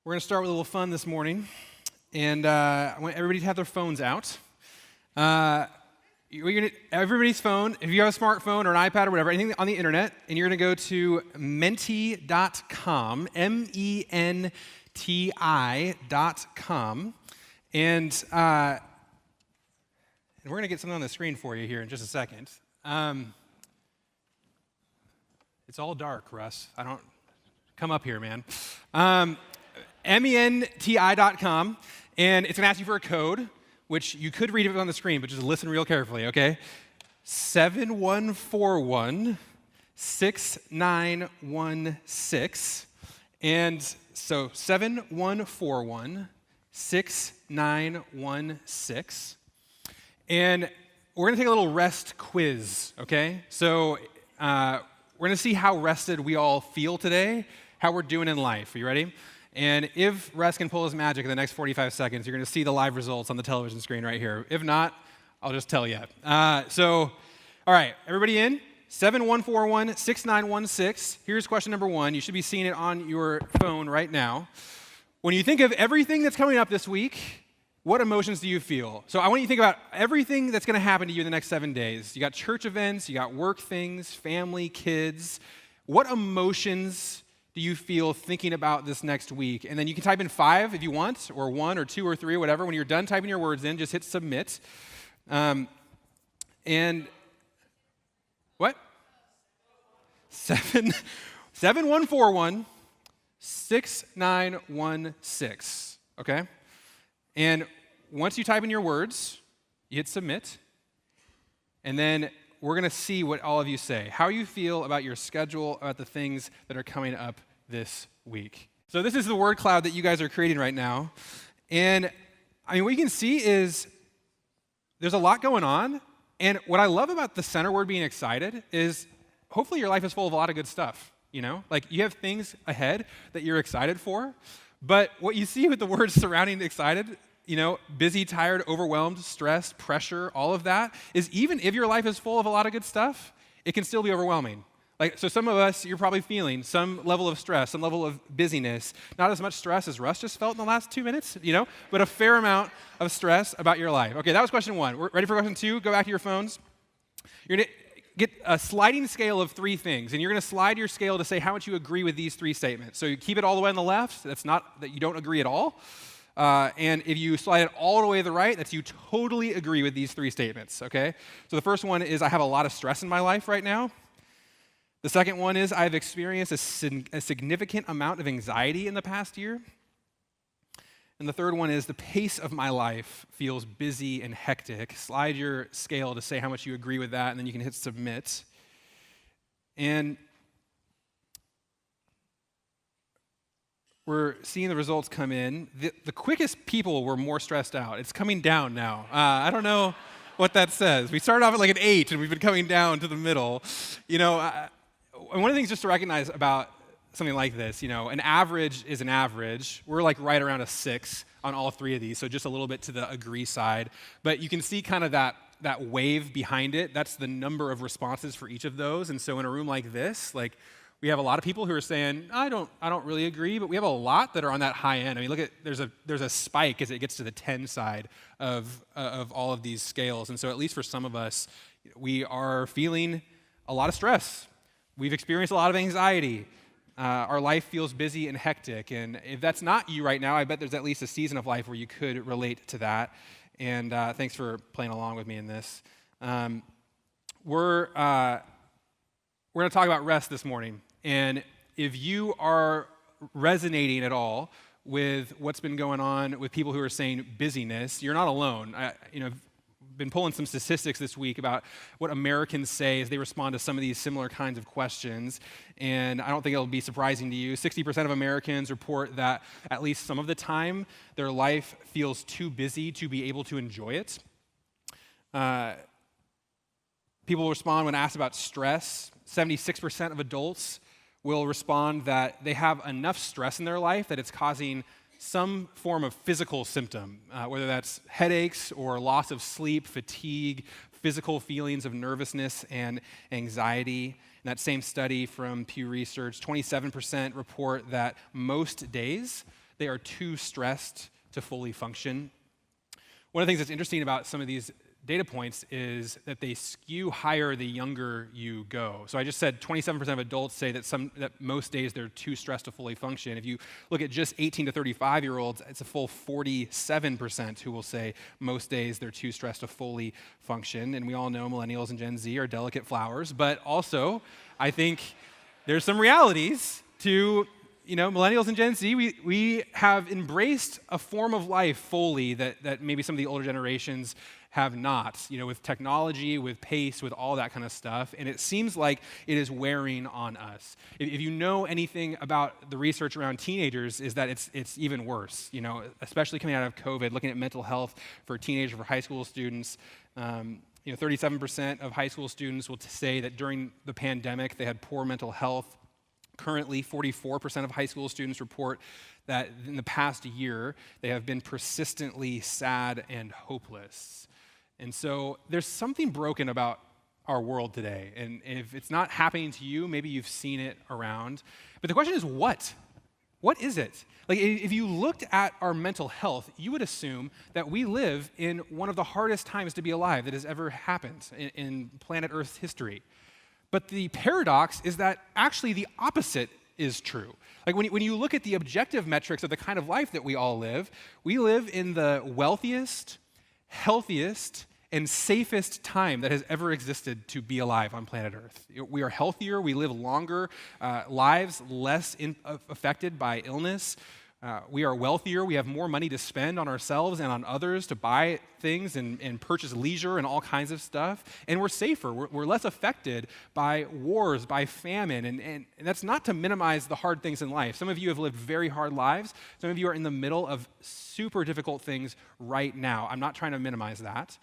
We're going to start with a little fun this morning, and I want everybody to have their phones out. Everybody's phone, if you have a smartphone or an iPad or whatever, anything on the internet, and you're going to go to menti.com, menti.com, and we're going to get something on the screen for you here in just a second. It's all dark, Russ. Come up here, man. menti.com, and it's going to ask you for a code, which you could read it on the screen, but just listen real carefully, okay? 7141-6916. And so 7141-6916. And we're going to take a little rest quiz, okay? So we're going to see how rested we all feel today, how we're doing in life. Are you ready? And if Russ can pull his magic in the next 45 seconds, you're going to see the live results on the television screen right here. If not, I'll just tell you. All right, everybody in? 7141-6916. Here's question number one. You should be seeing it on your phone right now. When you think of everything that's coming up this week, what emotions do you feel? So I want you to think about everything that's going to happen to you in the next 7 days. You got church events, you got work things, family, kids. What emotions do you feel thinking about this next week? And then you can type in 5 if you want, or 1 or 2 or 3 or whatever. When you're done typing your words in, just hit submit. And what? 7141-6916. Okay? And once you type in your words, you hit submit. And then we're going to see what all of you say, how you feel about your schedule, about the things that are coming up this week. So this is the word cloud that you guys are creating right now. And I mean, what you can see is there's a lot going on. And what I love about the center word being excited is hopefully your life is full of a lot of good stuff, you know? Like you have things ahead that you're excited for. But what you see with the words surrounding excited, you know, busy, tired, overwhelmed, stressed, pressure, all of that, is even if your life is full of a lot of good stuff, it can still be overwhelming. Like, so some of us, you're probably feeling some level of stress, some level of busyness. Not as much stress as Russ just felt in the last 2 minutes, you know, but a fair amount of stress about your life. Okay, that was question one. We're ready for question two? Go back to your phones. You're going to get a sliding scale of 3 things, and you're going to slide your scale to say how much you agree with these 3 statements. So you keep it all the way on the left. That's not that you don't agree at all. And if you slide it all the way to the right, that's you totally agree with these 3 statements, okay? So the first one is I have a lot of stress in my life right now. The second one is I've experienced a significant amount of anxiety in the past year. And the third one is the pace of my life feels busy and hectic. Slide your scale to say how much you agree with that, and then you can hit submit. And we're seeing the results come in. The quickest people were more stressed out. It's coming down now. I don't know what that says. We started off at like an 8, and we've been coming down to the middle. You know, and one of the things just to recognize about something like this, you know, an average is an average. We're like right around a 6 on all 3 of these, so just a little bit to the agree side. But you can see kind of that wave behind it. That's the number of responses for each of those. And so in a room like this, like, we have a lot of people who are saying, I don't really agree, but we have a lot that are on that high end. I mean, look at there's a spike as it gets to the 10 side of all of these scales. And so at least for some of us, we are feeling a lot of stress. We've experienced a lot of anxiety. Our life feels busy and hectic. And if that's not you right now, I bet there's at least a season of life where you could relate to that. And thanks for playing along with me in this. We're going to talk about rest this morning. And if you are resonating at all with what's been going on with people who are saying busyness, you're not alone. I've been pulling some statistics this week about what Americans say as they respond to some of these similar kinds of questions. And I don't think it'll be surprising to you. 60% of Americans report that at least some of the time their life feels too busy to be able to enjoy it. People respond when asked about stress. 76% of adults will respond that they have enough stress in their life that it's causing some form of physical symptom, whether that's headaches or loss of sleep, fatigue, physical feelings of nervousness and anxiety. In that same study from Pew Research, 27% report that most days they are too stressed to fully function. One of the things that's interesting about some of these data points is that they skew higher the younger you go. So I just said 27% of adults say that most days they're too stressed to fully function. If you look at just 18 to 35-year-olds, it's a full 47% who will say most days they're too stressed to fully function. And we all know millennials and Gen Z are delicate flowers, but also I think there's some realities to millennials and Gen Z. We have embraced a form of life fully that maybe some of the older generations have not, with technology, with pace, with all that kind of stuff. And it seems like it is wearing on us. If you know anything about the research around teenagers, is that it's even worse, especially coming out of COVID, looking at mental health for teenagers, for high school students. 37% of high school students will say that during the pandemic, they had poor mental health. Currently, 44% of high school students report that in the past year, they have been persistently sad and hopeless. And so there's something broken about our world today. And if it's not happening to you, maybe you've seen it around. But the question is, what? What is it? Like, if you looked at our mental health, you would assume that we live in one of the hardest times to be alive that has ever happened in planet Earth's history. But the paradox is that actually the opposite is true. Like when you look at the objective metrics of the kind of life that we all live, we live in the wealthiest, healthiest, and safest time that has ever existed to be alive on planet Earth. We are healthier, we live longer, lives less affected by illness. We are wealthier, we have more money to spend on ourselves and on others to buy things and purchase leisure and all kinds of stuff. And we're safer, we're less affected by wars, by famine. And that's not to minimize the hard things in life. Some of you have lived very hard lives. Some of you are in the middle of super difficult things right now. I'm not trying to minimize that.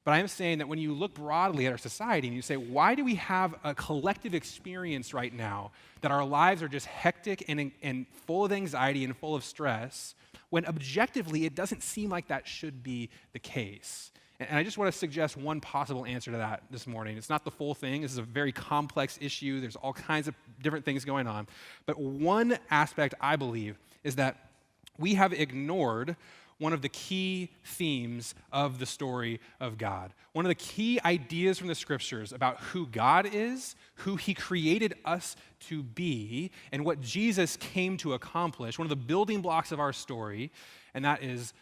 But I am saying that when you look broadly at our society and you say, why do we have a collective experience right now that our lives are just hectic and full of anxiety and full of stress, when objectively it doesn't seem like that should be the case? And I just want to suggest one possible answer to that this morning. It's not the full thing. This is a very complex issue. There's all kinds of different things going on. But one aspect, I believe, is that we have ignored one of the key themes of the story of God. One of the key ideas from the scriptures about who God is, who he created us to be, and what Jesus came to accomplish, one of the building blocks of our story, and that is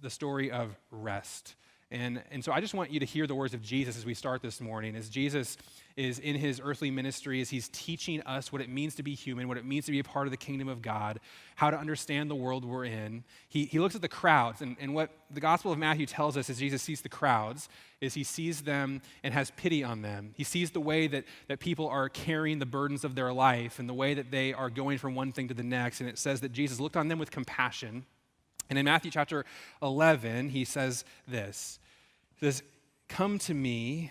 the story of rest. And so I just want you to hear the words of Jesus as we start this morning, as Jesus is in his earthly ministry, as he's teaching us what it means to be human, what it means to be a part of the kingdom of God, how to understand the world we're in. He looks at the crowds, and what the Gospel of Matthew tells us as Jesus sees the crowds is he sees them and has pity on them. He sees the way that people are carrying the burdens of their life and the way that they are going from one thing to the next, and it says that Jesus looked on them with compassion. And in Matthew chapter 11, he says this. He says, "Come to me,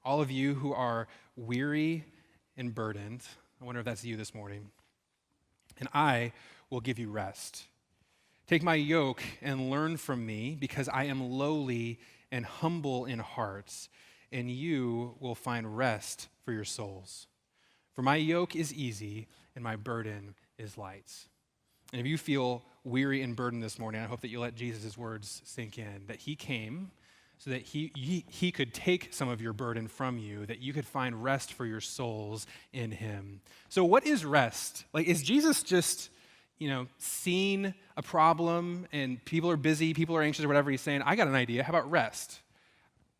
all of you who are weary and burdened." I wonder if that's you this morning. "And I will give you rest. Take my yoke and learn from me, because I am lowly and humble in heart, and you will find rest for your souls. For my yoke is easy and my burden is light." And if you feel weary and burdened this morning, I hope that you let Jesus' words sink in, that he came so that he could take some of your burden from you, that you could find rest for your souls in him. So what is rest? Like, is Jesus just, seeing a problem and people are busy, people are anxious or whatever, he's saying, I got an idea, how about rest?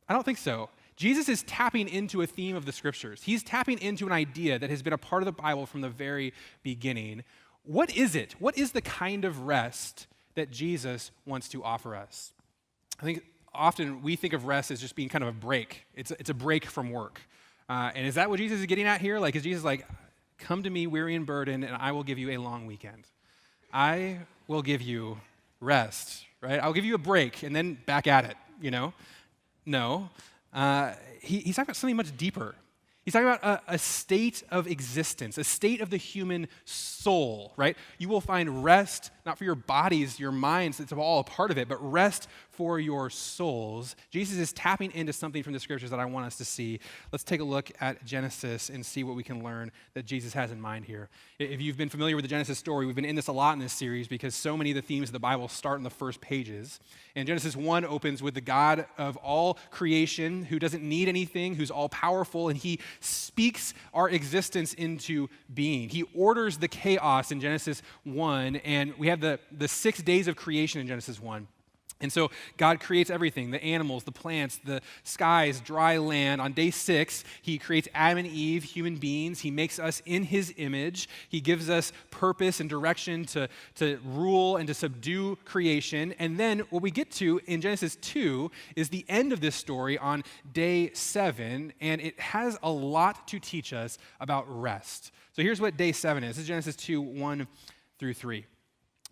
I don't think so. Jesus is tapping into a theme of the scriptures. He's tapping into an idea that has been a part of the Bible from the very beginning. What is it? What is the kind of rest that Jesus wants to offer us? I think often we think of rest as just being kind of a break. It's a break from work. And is that what Jesus is getting at here? Like, is Jesus like, come to me weary and burdened, and I will give you a long weekend. I will give you rest, right? I'll give you a break and then back at it, No. He's talking about something much deeper. He's talking about a state of existence, a state of the human soul, right? You will find rest not for your bodies, your minds, it's all a part of it, but rest for your souls. Jesus is tapping into something from the scriptures that I want us to see. Let's take a look at Genesis and see what we can learn that Jesus has in mind here. If you've been familiar with the Genesis story, we've been in this a lot in this series because so many of the themes of the Bible start in the first pages. And Genesis 1 opens with the God of all creation who doesn't need anything, who's all powerful, and he speaks our existence into being. He orders the chaos in Genesis 1, and we have the 6 days of creation in Genesis 1. And so God creates everything, the animals, the plants, the skies, dry land. On day 6, he creates Adam and Eve, human beings. He makes us in his image. He gives us purpose and direction to rule and to subdue creation. And then what we get to in Genesis 2 is the end of this story on day 7, and it has a lot to teach us about rest. So here's what day 7 is. This is Genesis 2, 1 through 3.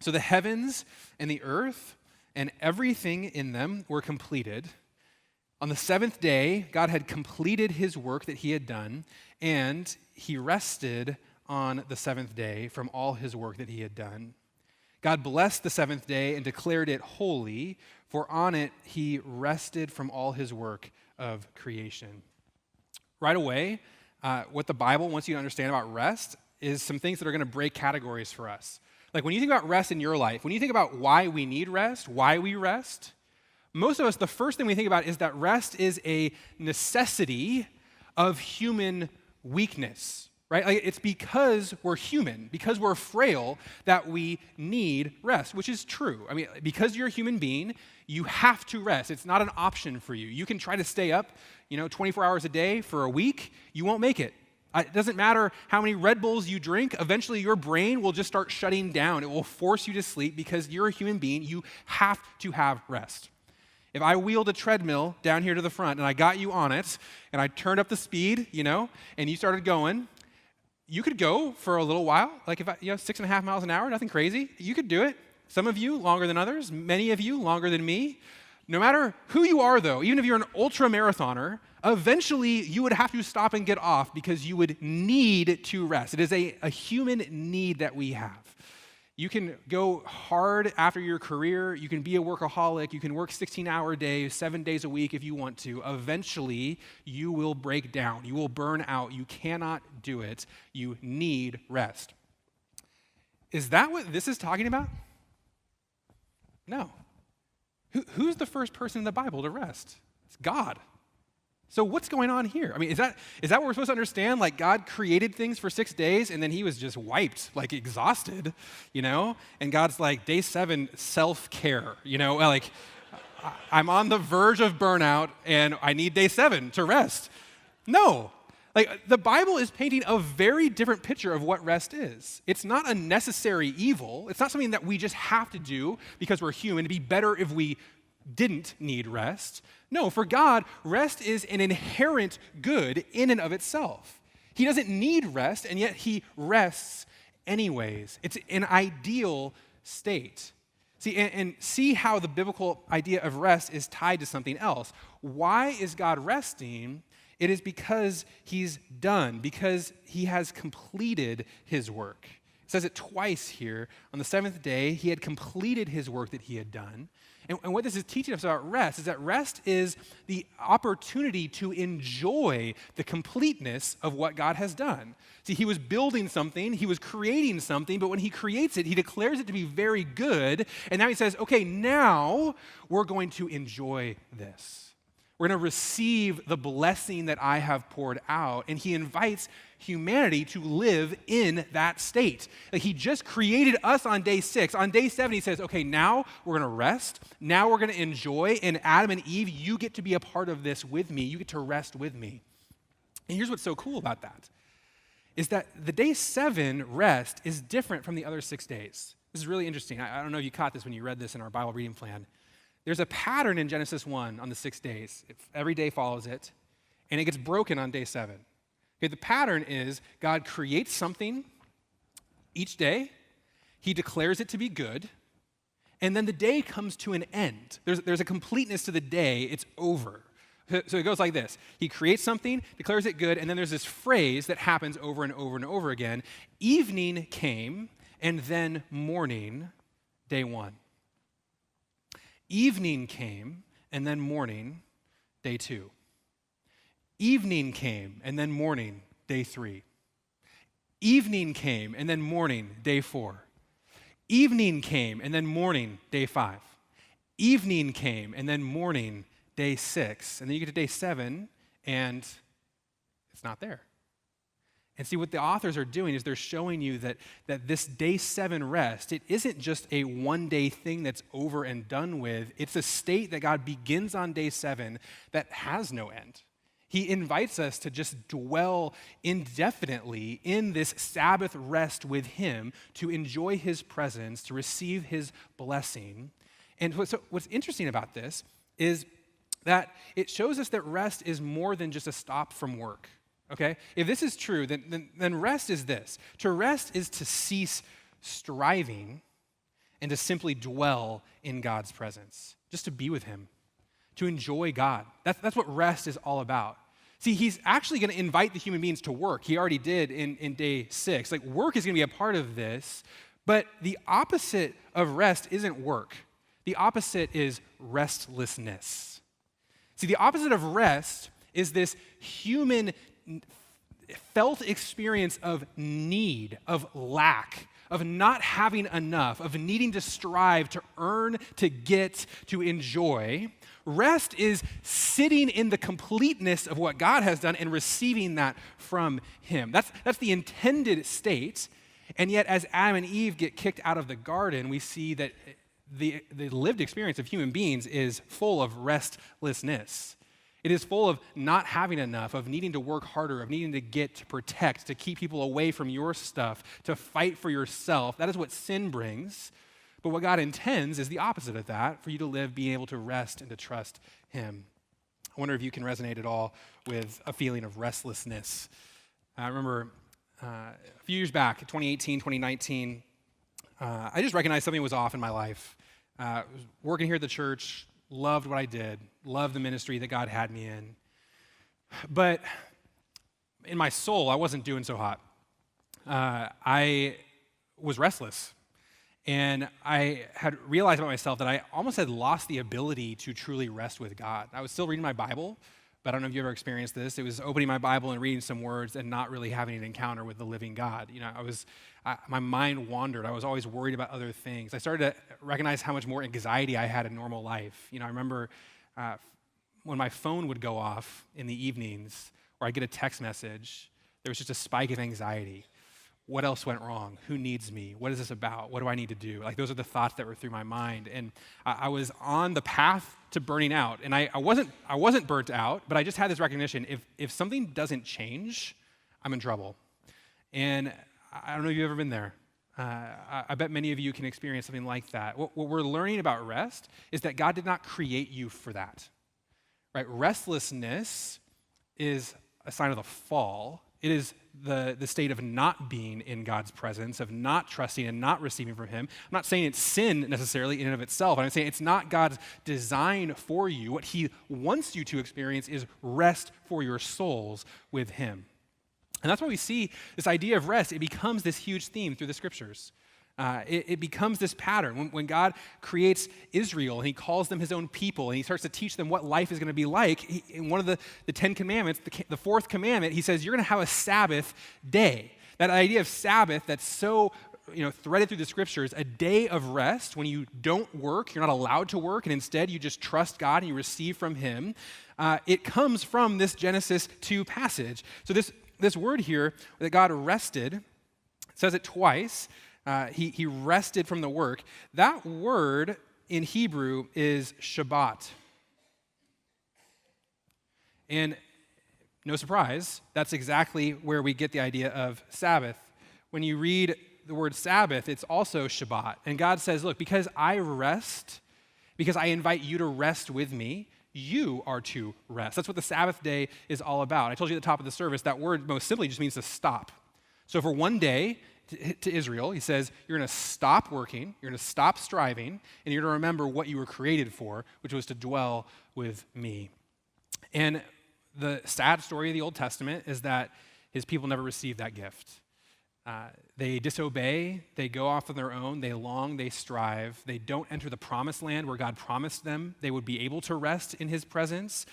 So the heavens and the earth and everything in them were completed. On the 7th day, God had completed his work that he had done, and he rested on the 7th day from all his work that he had done. God blessed the 7th day and declared it holy, for on it he rested from all his work of creation. Right away, what the Bible wants you to understand about rest is some things that are going to break categories for us. Like when you think about rest in your life, when you think about why we need rest, why we rest, most of us, the first thing we think about is that rest is a necessity of human weakness, right? Like it's because we're human, because we're frail, that we need rest, which is true. I mean, because you're a human being, you have to rest. It's not an option for you. You can try to stay up, 24 hours a day for a week. You won't make it. It doesn't matter how many Red Bulls you drink. Eventually, your brain will just start shutting down. It will force you to sleep because you're a human being. You have to have rest. If I wheeled a treadmill down here to the front and I got you on it and I turned up the speed, and you started going, you could go for a little while, like if 6.5 miles an hour, nothing crazy. You could do it. Some of you longer than others, many of you longer than me. No matter who you are, though, even if you're an ultra marathoner, eventually you would have to stop and get off because you would need to rest. It is a human need that we have. You can go hard after your career. You can be a workaholic. You can work 16-hour days, 7 days a week if you want to. Eventually, you will break down. You will burn out. You cannot do it. You need rest. Is that what this is talking about? No. Who's the first person in the Bible to rest? It's God. So what's going on here? I mean, is that what we're supposed to understand? Like God created things for 6 days and then he was just wiped, like exhausted, And God's like, day 7, self-care, like I'm on the verge of burnout and I need day 7 to rest. No. Like the Bible is painting a very different picture of what rest is. It's not a necessary evil. It's not something that we just have to do because we're human. It'd be better if we didn't need rest. No, for God, rest is an inherent good in and of itself. He doesn't need rest, and yet he rests anyways. It's an ideal state. See, and see how the biblical idea of rest is tied to something else. Why is God resting? It is because he's done, because he has completed his work. It says it twice here. On the 7th day, he had completed his work that he had done. And what this is teaching us about rest is that rest is the opportunity to enjoy the completeness of what God has done. See, he was building something, he was creating something, but when he creates it, he declares it to be very good. And now he says, okay, now we're going to enjoy this. We're going to receive the blessing that I have poured out. And he invites humanity to live in that state. Like he just created us on day 6. On day 7, he says, okay, now we're going to rest. Now we're going to enjoy. And Adam and Eve, you get to be a part of this with me. You get to rest with me. And here's what's so cool about that, is that the day 7 rest is different from the other 6 days. This is really interesting. I don't know if you caught this when you read this in our Bible reading plan. There's a pattern in Genesis 1 on the 6 days. Every day follows it, and it gets broken on day 7. Okay, the pattern is God creates something each day, he declares it to be good, and then the day comes to an end. There's a completeness to the day, it's over. So it goes like this. He creates something, declares it good, and then there's this phrase that happens over and over and over again. Evening came, and then morning, day 1. Evening came, and then morning, day 2. Evening came, and then morning, day 3. Evening came, and then morning, day 4. Evening came, and then morning, day 5. Evening came, and then morning, day 6. And then you get to day 7, and it's not there. And see, what the authors are doing is they're showing you that this day 7 rest, it isn't just a one-day thing that's over and done with. It's a state that God begins on day 7 that has no end. He invites us to just dwell indefinitely in this Sabbath rest with him, to enjoy his presence, to receive his blessing. And what's interesting about this is that it shows us that rest is more than just a stop from work. Okay? If this is true, then rest is this. To rest is to cease striving and to simply dwell in God's presence, just to be with him, to enjoy God. That's what rest is all about. See, he's actually going to invite the human beings to work. He already did in day 6. Like, work is going to be a part of this, but the opposite of rest isn't work. The opposite is restlessness. See, the opposite of rest is this human felt experience of need, of lack, of not having enough, of needing to strive, to earn, to get, to enjoy. Rest is sitting in the completeness of what God has done and receiving that from him. That's the intended state. And yet, as Adam and Eve get kicked out of the garden, we see that the lived experience of human beings is full of restlessness. It is full of not having enough, of needing to work harder, of needing to get, to protect, to keep people away from your stuff, to fight for yourself. That is what sin brings. But what God intends is the opposite of that, for you to live being able to rest and to trust him. I wonder if you can resonate at all with a feeling of restlessness. I remember a few years back, 2018, 2019, I just recognized something was off in my life. I was working here at the church, loved what I did, loved the ministry that God had me in. But in my soul, I wasn't doing so hot. I was restless. And I had realized about myself that I almost had lost the ability to truly rest with God. I was still reading my Bible, but I don't know if you ever experienced this. It was opening my Bible and reading some words and not really having an encounter with the living God. You know, my mind wandered. I was always worried about other things. I started to recognize how much more anxiety I had in normal life. You know, I remember when my phone would go off in the evenings, or I'd get a text message, there was just a spike of anxiety. What else went wrong? Who needs me? What is this about? What do I need to do? Like, those are the thoughts that were through my mind. And I was on the path to burning out. And I wasn't burnt out, but I just had this recognition. If something doesn't change, I'm in trouble. And I don't know if you've ever been there. I bet many of you can experience something like that. What we're learning about rest is that God did not create you for that. Right? Restlessness is a sign of the fall. It is the state of not being in God's presence, of not trusting and not receiving from him. I'm not saying it's sin necessarily in and of itself. I'm saying it's not God's design for you. What he wants you to experience is rest for your souls with him. And that's why we see this idea of rest. It becomes this huge theme through the scriptures. It becomes this pattern. When God creates Israel and he calls them his own people and he starts to teach them what life is going to be like, in one of the 10 commandments, the fourth commandment, he says, you're going to have a Sabbath day. That idea of Sabbath that's so threaded through the scriptures, a day of rest when you don't work, you're not allowed to work, and instead you just trust God and you receive from him. It comes from this Genesis 2 passage. So this word here, that God rested, it says it twice. He rested from the work. That word in Hebrew is Shabbat. And no surprise, that's exactly where we get the idea of Sabbath. When you read the word Sabbath, it's also Shabbat. And God says, look, because I rest, because I invite you to rest with me, you are to rest. That's what the Sabbath day is all about. I told you at the top of the service, that word most simply just means to stop. So for one day, to Israel, he says, you're going to stop working, you're going to stop striving, and you're going to remember what you were created for, which was to dwell with me. And the sad story of the Old Testament is that his people never received that gift. They disobey, they go off on their own, they long, they strive. They don't enter the promised land where God promised them they would be able to rest in his presence.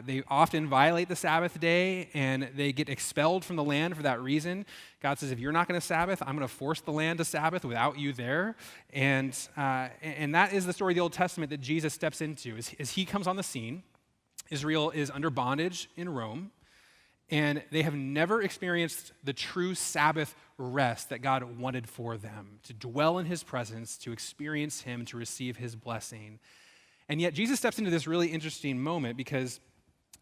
They often violate the Sabbath day, and they get expelled from the land for that reason. God says, if you're not going to Sabbath, I'm going to force the land to Sabbath without you there. And that is the story of the Old Testament that Jesus steps into. As he comes on the scene, Israel is under bondage in Rome, and they have never experienced the true Sabbath rest that God wanted for them, to dwell in his presence, to experience him, to receive his blessing. And yet Jesus steps into this really interesting moment because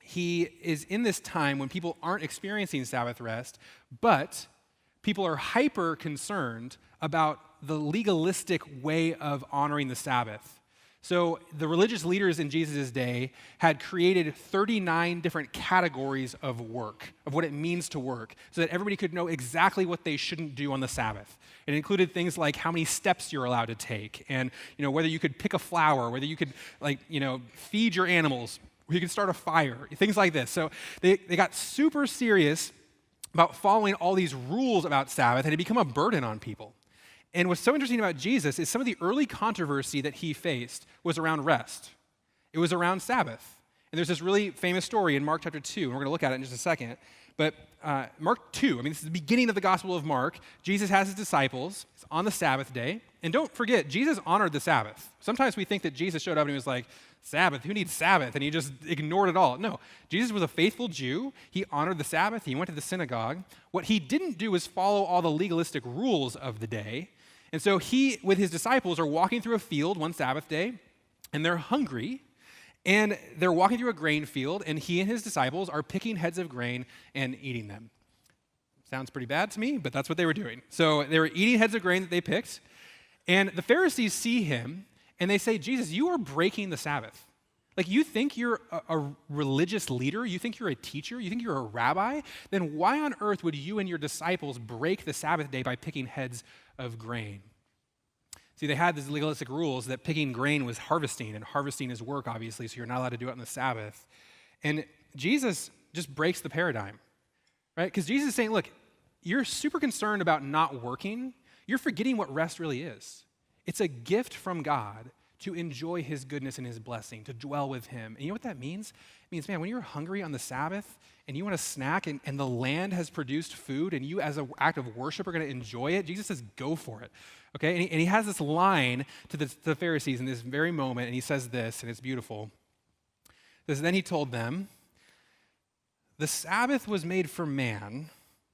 he is in this time when people aren't experiencing Sabbath rest, but people are hyper concerned about the legalistic way of honoring the Sabbath. So the religious leaders in Jesus' day had created 39 different categories of work, of what it means to work, so that everybody could know exactly what they shouldn't do on the Sabbath. It included things like how many steps you're allowed to take, and whether you could pick a flower, whether you could feed your animals, or you could start a fire, things like this. So they got super serious about following all these rules about Sabbath, and it became a burden on people. And what's so interesting about Jesus is some of the early controversy that he faced was around rest. It was around Sabbath. And there's this really famous story in Mark chapter 2, and we're going to look at it in just a second. But Mark 2, this is the beginning of the Gospel of Mark. Jesus has his disciples on the Sabbath day. And don't forget, Jesus honored the Sabbath. Sometimes we think that Jesus showed up and he was like, Sabbath, who needs Sabbath? And he just ignored it all. No, Jesus was a faithful Jew. He honored the Sabbath. He went to the synagogue. What he didn't do is follow all the legalistic rules of the day. And so he, with his disciples, are walking through a field one Sabbath day, and they're hungry, and they're walking through a grain field, and he and his disciples are picking heads of grain and eating them. Sounds pretty bad to me, but that's what they were doing. So they were eating heads of grain that they picked, and the Pharisees see him, and they say, Jesus, you are breaking the Sabbath. Like, you think you're a religious leader? You think you're a teacher? You think you're a rabbi? Then why on earth would you and your disciples break the Sabbath day by picking heads of grain? See, they had these legalistic rules that picking grain was harvesting, and harvesting is work, obviously, so you're not allowed to do it on the Sabbath. And Jesus just breaks the paradigm, right? Because Jesus is saying, look, you're super concerned about not working. You're forgetting what rest really is. It's a gift from God to enjoy his goodness and his blessing, to dwell with him. And you know what that means? It means, man, when you're hungry on the Sabbath and you want to snack and the land has produced food and you as an act of worship are going to enjoy it, Jesus says, go for it. Okay, and he has this line to the Pharisees in this very moment, and he says this, and it's beautiful. It says, then he told them, the Sabbath was made for man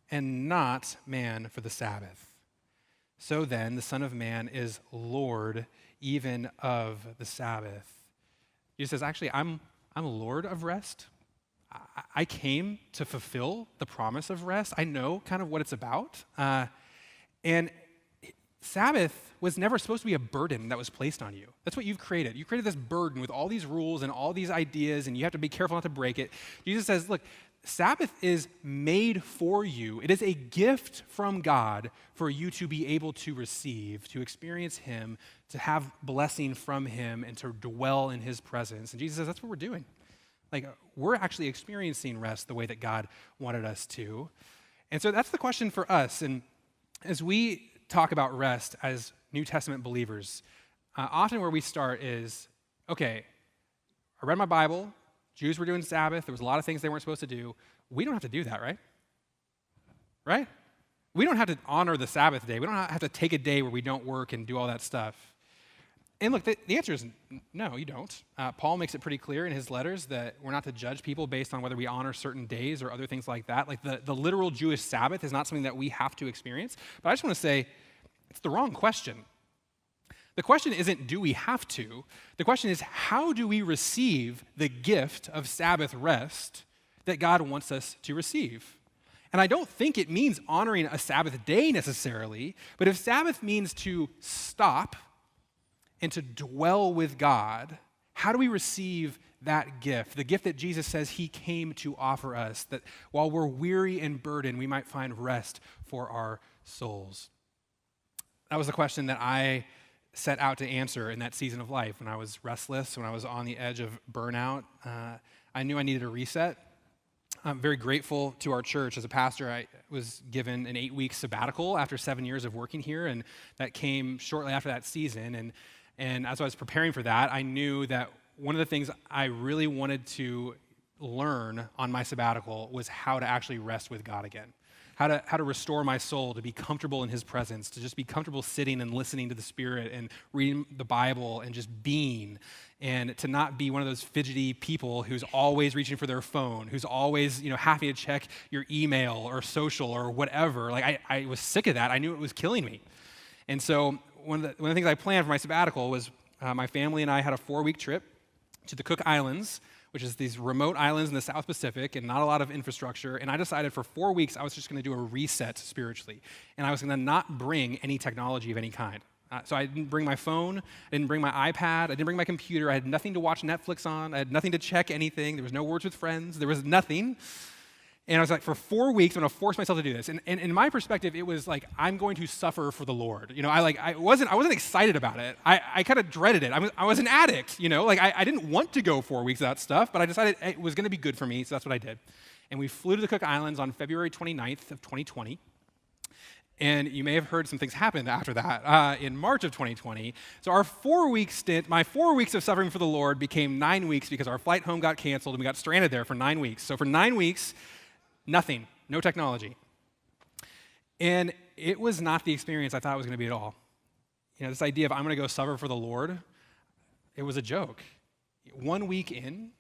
and not man for the Sabbath. So then the Son of Man is Lord even of the Sabbath. Jesus says, actually, I'm Lord of rest. I came to fulfill the promise of rest. I know kind of what it's about. And Sabbath was never supposed to be a burden that was placed on you. That's what you've created. You created this burden with all these rules and all these ideas, and you have to be careful not to break it. Jesus says, look, Sabbath is made for you. It is a gift from God for you to be able to receive, to experience him, to have blessing from him, and to dwell in his presence. And Jesus says, that's what we're doing. Like, we're actually experiencing rest the way that God wanted us to. And so that's the question for us. And as we talk about rest as New Testament believers, often where we start is, okay, I read my Bible, Jews were doing Sabbath, there was a lot of things they weren't supposed to do. We don't have to do that, right? Right? We don't have to honor the Sabbath day. We don't have to take a day where we don't work and do all that stuff. And look, the answer is no, you don't. Paul makes it pretty clear in his letters that we're not to judge people based on whether we honor certain days or other things like that. Like the literal Jewish Sabbath is not something that we have to experience. But I just want to say it's the wrong question. The question isn't, do we have to? The question is, how do we receive the gift of Sabbath rest that God wants us to receive? And I don't think it means honoring a Sabbath day necessarily, but if Sabbath means to stop and to dwell with God, how do we receive that gift? The gift that Jesus says he came to offer us, that while we're weary and burdened, we might find rest for our souls. That was the question that I set out to answer in that season of life when I was restless, when I was on the edge of burnout. I knew I needed a reset. I'm very grateful to our church. As a pastor, I was given an 8-week sabbatical after 7 years of working here, and that came shortly after that season. And as I was preparing for that, I knew that one of the things I really wanted to learn on my sabbatical was how to actually rest with God again, how to restore my soul, to be comfortable in his presence, to just be comfortable sitting and listening to the Spirit and reading the Bible and just being, and to not be one of those fidgety people who's always reaching for their phone, who's always, having to check your email or social or whatever. Like I was sick of that. I knew it was killing me. And so one of the things I planned for my sabbatical was my family and I had a 4-week trip to the Cook Islands, which is these remote islands in the South Pacific and not a lot of infrastructure. And I decided for 4 weeks I was just going to do a reset spiritually. And I was going to not bring any technology of any kind. So I didn't bring my phone, I didn't bring my iPad, I didn't bring my computer. I had nothing to watch Netflix on. I had nothing to check anything. There was no Words with Friends. There was nothing. And I was like, for 4 weeks, I'm going to force myself to do this. And in my perspective, it was like, I'm going to suffer for the Lord. I wasn't excited about it. I kind of dreaded it. I was an addict, I didn't want to go 4 weeks without stuff, but I decided it was going to be good for me, so that's what I did. And we flew to the Cook Islands on February 29th of 2020. And you may have heard some things happened after that in March of 2020. So our 4-week stint, my 4 weeks of suffering for the Lord became 9 weeks because our flight home got canceled and we got stranded there for 9 weeks. So for 9 weeks, nothing, no technology. And it was not the experience I thought it was going to be at all. This idea of I'm going to go suffer for the Lord, it was a joke. 1 week in,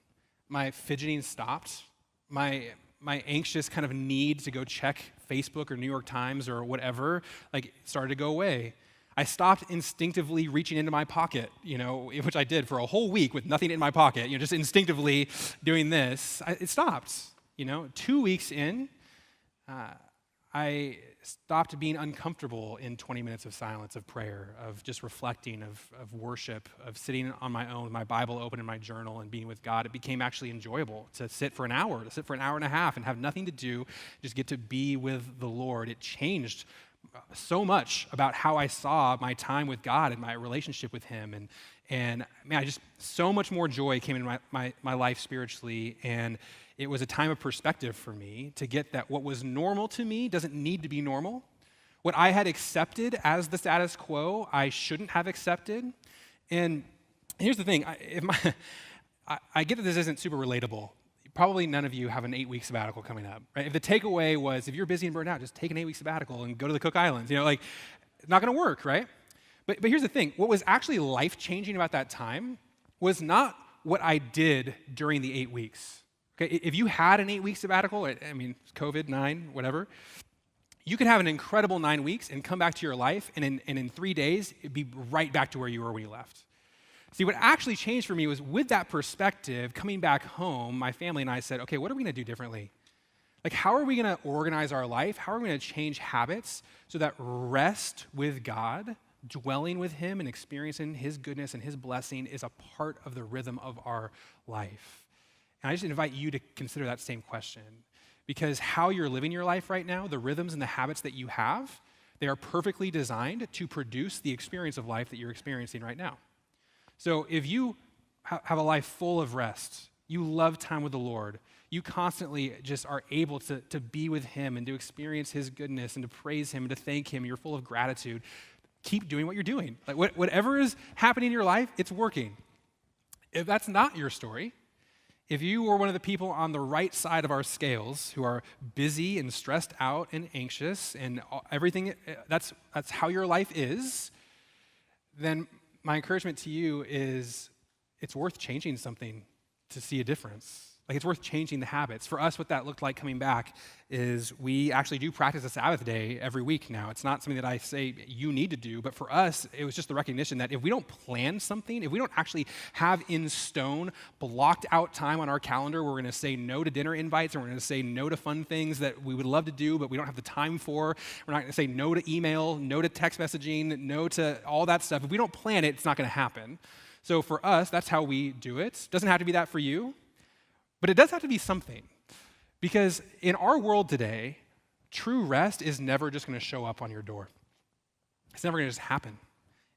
my fidgeting stopped. My anxious kind of need to go check Facebook or New York Times or whatever, started to go away. I stopped instinctively reaching into my pocket, which I did for a whole week with nothing in my pocket, just instinctively doing this. It stopped. 2 weeks in, I stopped being uncomfortable in 20 minutes of silence, of prayer, of just reflecting, of worship, of sitting on my own with my Bible open in my journal and being with God. It became actually enjoyable to sit for an hour and a half and have nothing to do, just get to be with the Lord. It changed so much about how I saw my time with God and my relationship with him. And man, so much more joy came into my life spiritually, and it was a time of perspective for me to get that what was normal to me doesn't need to be normal. What I had accepted as the status quo, I shouldn't have accepted. And here's the thing, I get that this isn't super relatable. Probably none of you have an 8-week sabbatical coming up, right? If the takeaway was, if you're busy and burned out, just take an 8-week sabbatical and go to the Cook Islands. It's not gonna work, right? But here's the thing, what was actually life-changing about that time was not what I did during the 8 weeks. Okay, if you had an 8-week sabbatical, COVID, 9, whatever, you could have an incredible 9 weeks and come back to your life, and in 3 days, it'd be right back to where you were when you left. See, what actually changed for me was with that perspective, coming back home, my family and I said, okay, what are we gonna do differently? How are we gonna organize our life? How are we gonna change habits so that rest with God, dwelling with him and experiencing his goodness and his blessing is a part of the rhythm of our life? And I just invite you to consider that same question, because how you're living your life right now, the rhythms and the habits that you have, they are perfectly designed to produce the experience of life that you're experiencing right now. So if you have a life full of rest, you love time with the Lord, you constantly just are able to be with him and to experience his goodness and to praise him and to thank him, you're full of gratitude, keep doing what you're doing. Whatever is happening in your life, it's working. If that's not your story, if you were one of the people on the right side of our scales who are busy and stressed out and anxious and everything, that's how your life is, then my encouragement to you is it's worth changing something to see a difference. It's worth changing the habits. For us, what that looked like coming back is we actually do practice a Sabbath day every week now. It's not something that I say you need to do, but for us, it was just the recognition that if we don't plan something, if we don't actually have in stone blocked out time on our calendar, we're gonna say no to dinner invites, and we're gonna say no to fun things that we would love to do, but we don't have the time for. We're not gonna say no to email, no to text messaging, no to all that stuff. If we don't plan it, it's not gonna happen. So for us, that's how we do it. Doesn't have to be that for you. But it does have to be something, because in our world today, true rest is never just going to show up on your door. It's never going to just happen.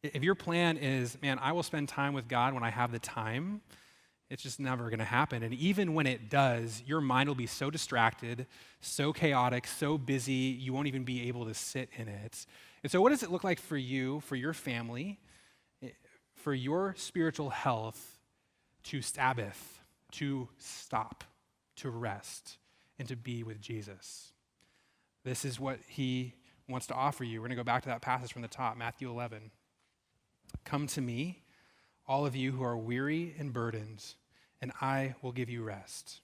If your plan is, man, I will spend time with God when I have the time, It's just never going to happen. And even when it does, your mind will be so distracted, so chaotic, so busy, you won't even be able to sit in it. And so what does it look like for you, for your family, for your spiritual health to Sabbath, to stop, to rest, and to be with Jesus? This is what he wants to offer you. We're going to go back to that passage from the top, Matthew 11. Come to me, all of you who are weary and burdened, and I will give you rest.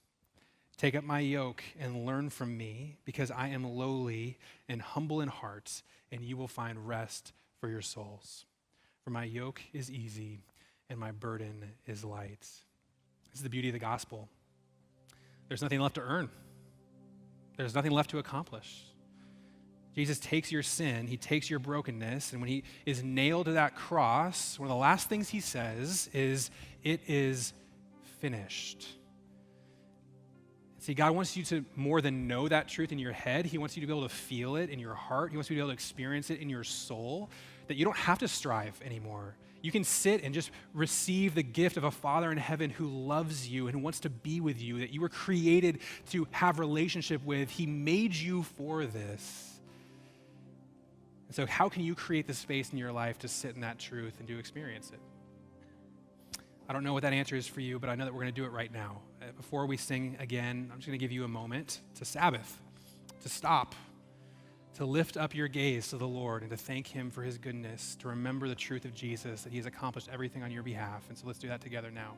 Take up my yoke and learn from me, because I am lowly and humble in heart, and you will find rest for your souls. For my yoke is easy and my burden is light. This is the beauty of the gospel. There's nothing left to earn. There's nothing left to accomplish. Jesus takes your sin, he takes your brokenness, and when he is nailed to that cross, one of the last things he says is, "It is finished." See, God wants you to more than know that truth in your head. He wants you to be able to feel it in your heart. He wants you to be able to experience it in your soul, that you don't have to strive anymore. You can sit and just receive the gift of a Father in heaven who loves you and wants to be with you, that you were created to have relationship with. He made you for this. And so how can you create the space in your life to sit in that truth and to experience it? I don't know what that answer is for you, but I know that we're going to do it right now. Before we sing again, I'm just going to give you a moment to Sabbath, to stop, to lift up your gaze to the Lord and to thank him for his goodness, to remember the truth of Jesus, that he has accomplished everything on your behalf. And so let's do that together now.